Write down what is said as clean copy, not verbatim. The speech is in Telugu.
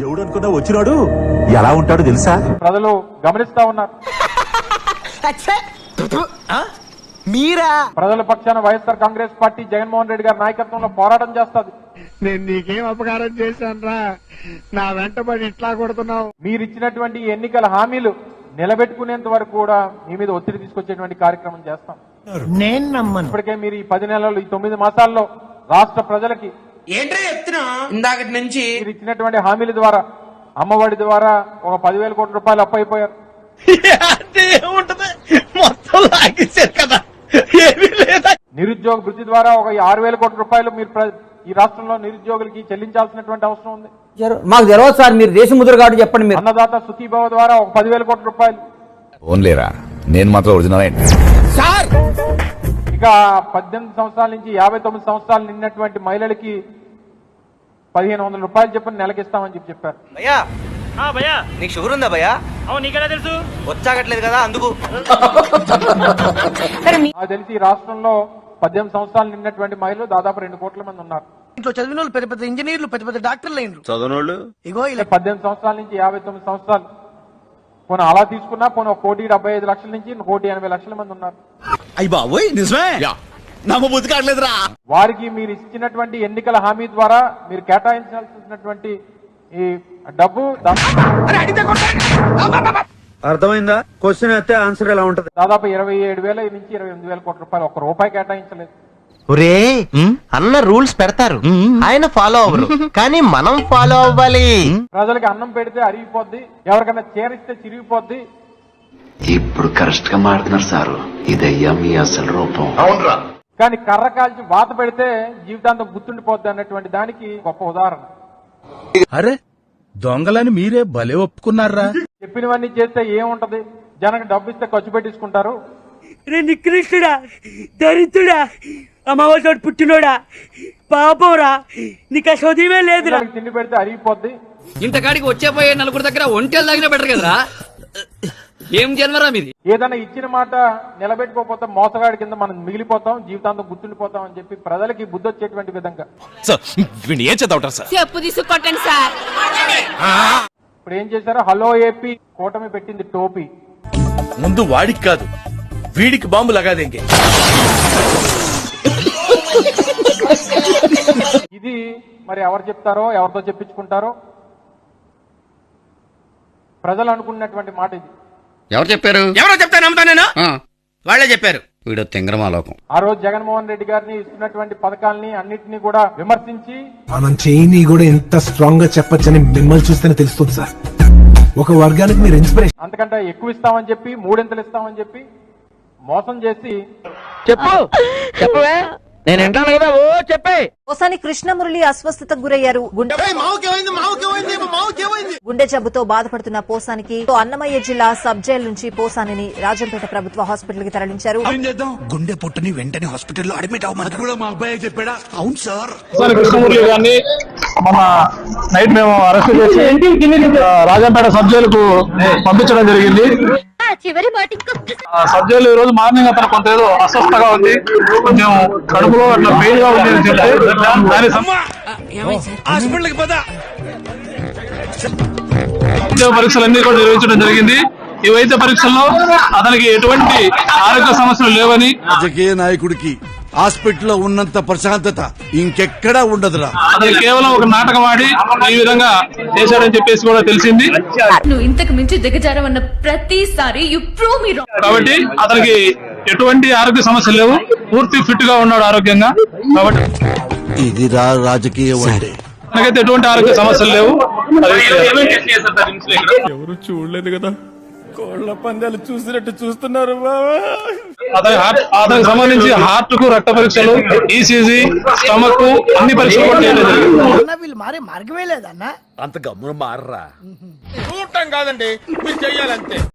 ఎవడు అనుకున్నా వచ్చినాడు ఎలా ఉంటాడో తెలుసా? ప్రజలు గమనిస్తా ఉన్నారు. మీరా ప్రజల పక్షాన వైఎస్ఆర్ కాంగ్రెస్ పార్టీ జగన్మోహన్ రెడ్డి గారి నాయకత్వంలో పోరాటం చేస్తుంది. నేను నీకేం అపకారం చేశానురా, నా వెంటబడి ఇట్లా కొడుతున్నావు. మీరు ఇచ్చినటువంటి ఎన్నికల హామీలు నిలబెట్టుకునేంత వరకు కూడా మీ మీద ఒత్తిడి తీసుకొచ్చేటువంటి కార్యక్రమం చేస్తాం. నేను నమ్మను. ఇప్పటికే మీరు ఈ 10 నెలల్లో, ఈ 9 మాసాల్లో రాష్ట్ర ప్రజలకి ఏంటో చెప్తున్నా ఇందాకటి నుంచి మీరు ఇచ్చినటువంటి హామీల ద్వారా, అమ్మఒడి ద్వారా ఒక 10,000 కోట్ల రూపాయలు అప్పు అయిపోయారు. మొత్తం లాగేశారు కదా, ఏమీ లేదా. నిరుద్యోగ వృత్తి ద్వారా ఒక 6,000 కోట్ల రూపాయలు మీరు ఈ రాష్ట్రంలో నిరుద్యోగులకి చెల్లించాల్సినటువంటి అవసరం ఉంది. మాకు తెలియదు సార్, మీరు దేశముద్ర కాబట్టి చెప్పండి. మీరు అన్నదాత సుఖీభవ ద్వారా ఒక 10,000 కోట్ల రూపాయలు. ఓన్లేరా నేను మాత్రం ఒరిజినల్ సార్ ఇక 18 సంవత్సరాల నుంచి 59 సంవత్సరాలు నిన్నటువంటి మహిళలకి 1,500 రూపాయలు చెప్పని నెలకిస్తామని చెప్పారు. భయ్యా భయ్యా నీకు షుగర్ ఉందా భయ్యా? అవును, నీకెలా తెలుసు? వచ్చాగట్లేదు కదా అందుకు. నాకు తెలిసి ఈ రాష్ట్రంలో 18 సంవత్సరాలు నిన్నటువంటి మహిళలు దాదాపు 2 కోట్ల మంది ఉన్నారు. ఇంట్లో చదివిన వాళ్ళు పెద్ద పెద్ద ఇంజనీర్లు, పెద్ద పెద్ద డాక్టర్లు అయినరు. చదవనోళ్ళు ఇగో ఇలా 18 సంవత్సరాల నుంచి 59 సంవత్సరాలు పోనీ అలా తీసుకున్నా పోనీ 1,75,00,000 నుంచి 1,80,00,000 మంది ఉన్నారు. అయ్యి బాబోయ్ నిజమే, నమ్మబుద్ధి కావట్లేదురా. వారికి మీరు ఇచ్చినటువంటి ఎన్నికల హామీ ద్వారా మీరు కేటాయించాల్సినటువంటి ఈ డబ్బు అర్థమైందా? క్వశ్చన్ అయితే ఆన్సర్ ఎలా ఉంటది? దాదాపు 27,000 నుంచి 28,000 కోట్ల రూపాయలు, 1 రూపాయి కేటాయించలేదు. ఒరే అన్న రూల్స్ పెడతారు, ఆయన ఫాలో అవ్వరు, కానీ మనం ఫాలో అవ్వాలి. ప్రజలకి అన్నం పెడితే అరిగిపోద్ది, ఎవరికైనా చేరిస్తే చిరిగిపోద్ది. ఇప్పుడు కరెక్ట్ గా మాట్లాడుతున్నారు సారు, ఇదయ్యా మీ అసలు రూపం. కానీ కర్ర కాల్చి వాత పెడితే జీవితాంతం గుర్తుండిపోద్ది అన్నటువంటి దానికి గొప్ప ఉదాహరణ. అరే దొంగలని మీరే భలే ఒప్పుకున్నారా? చెప్పినవన్నీ చేస్తే ఏముంటది, జనకు డబ్బు ఇస్తే ఖర్చు పెట్టించుకుంటారు. నికృష్టుడా, దరిద్రుడా, అమావాసోడు పుట్టినోడా, పాపంరా, నీకు ఆ చదివే లేదురా. తిండి పెడితే అరిగిపోద్ది. ఇంతకాడికి వచ్చే పోయే నలుగురు దగ్గర ఒంటెలు తాగినా బెటర్ కదరా. ఏం జన్మరా మీది? ఏదైనా ఇచ్చిన మాట నిలబెట్టుకోకపోతే మోసగాడి కింద మనం మిగిలిపోతాం, జీవితాంతం గుర్తుండిపోతాం అని చెప్పి ప్రజలకి బుద్ధి వచ్చేటువంటి విధంగా ఏం చదవటం సార్? చెప్పు తీసుకొట్టండి సార్. ఇప్పుడు ఏం చేశారు, హలో ఏపీ కూటమి పెట్టింది టోపీ. ముందు వాడికి కాదు వీడికి బాంబు లగాదేంగే. ఇది మరి ఎవరు చెప్తారో, ఎవరితో చెప్పించుకుంటారో, ప్రజలు అనుకున్నటువంటి మాట ఇది. ఎవరు చెప్పారు? ఎవరో చెప్తాను నమ్ముతా నేను, వాళ్ళే చెప్పారు. వీడు తింగరమాలోకం. ఆ రోజు జగన్మోహన్ రెడ్డి గారిని ఇస్తున్నటువంటి పథకాలని అన్నింటినీ కూడా విమర్శించి మనం చేయని కూడా ఎంత స్ట్రాంగ్ గా చెప్పొచ్చని మిమ్మల్ని చూస్తేనే తెలుస్తుంది సార్. ఒక వర్గానికి మీరు ఇన్స్పిరేషన్. అంతకంటే ఎక్కువ ఇస్తామని చెప్పి, 3 ఇస్తామని చెప్పి మోసం చేసి చెప్పు చెప్పవే, నేను వింటాను కదా. ఓ చెప్పే. పోసాని కృష్ణమురళి అస్వస్థతకు గురయ్యారు. గుండె జబ్బుతో బాధపడుతున్న పోసానికి అన్నమయ్య జిల్లా సబ్ జైలు నుంచి పోసానిని రాజంపేట ప్రభుత్వ హాస్పిటల్ కి తరలించారు. గుండె పొట్టుని వెంటనే హాస్పిటల్లో అడ్మిట్ అవ్వమని కూడా మా అబ్బాయి చెప్పాడా? అవును సార్. కృష్ణమూర్తి గారిని మన నైట్ మేము అరెస్ట్ చేసి రాజంపేట సబ్ జైలుకు పంపించడం జరిగింది. సబ్ జైలు ఈ రోజు మార్నింగ్ అతను కొంత ఏదో అస్వస్థగా ఉంది, కొంచెం కడుపులో అట్లా పెయిన్ గా ఉంది అని చెప్తే పరీక్షలన్నీ కూడా నిర్వహించడం జరిగింది. ఈ వైద్య పరీక్షల్లో అతనికి ఎటువంటి ఆరోగ్య సమస్యలు లేవని, రాజకీయ నాయకుడికి హాస్పిటల్లో ఉన్నంత ప్రశాంతత ఇంకెక్కడా ఉండదురా. అతను కేవలం ఒక నాటకం ఆడి ఈ విధంగా చేశాడని చెప్పేసి కూడా తెలిసింది. నువ్వు ఇంతకు మించి దిగజారవన్న ప్రతిసారి యు ప్రూవ్ మీ రాంగ్. కాబట్టి అతనికి ఎటువంటి ఆరోగ్య సమస్యలు లేవు, పూర్తి ఫిట్ గా ఉన్నాడు ఆరోగ్యంగా. కాబట్టి ఇది రాజకీయం అంటే మనకైతే ఎటువంటి ఆరోగ్య సమస్యలు లేవు. ఎవరు చూడలేదు కదా, కోళ్ల పందాలు చూసినట్టు చూస్తున్నారు. అతనికి సంబంధించి హార్ట్ కు రక్త పరీక్షలు, ఈసీజీ, స్టమక్ అన్ని పరీక్షలు కూడా చేయడం జరిగింది. వీళ్ళు మారే మార్గమే లేదన్నా. అంత గమ్మున మారరా? చూడటం కాదండి, మీరు చెయ్యాలంతే.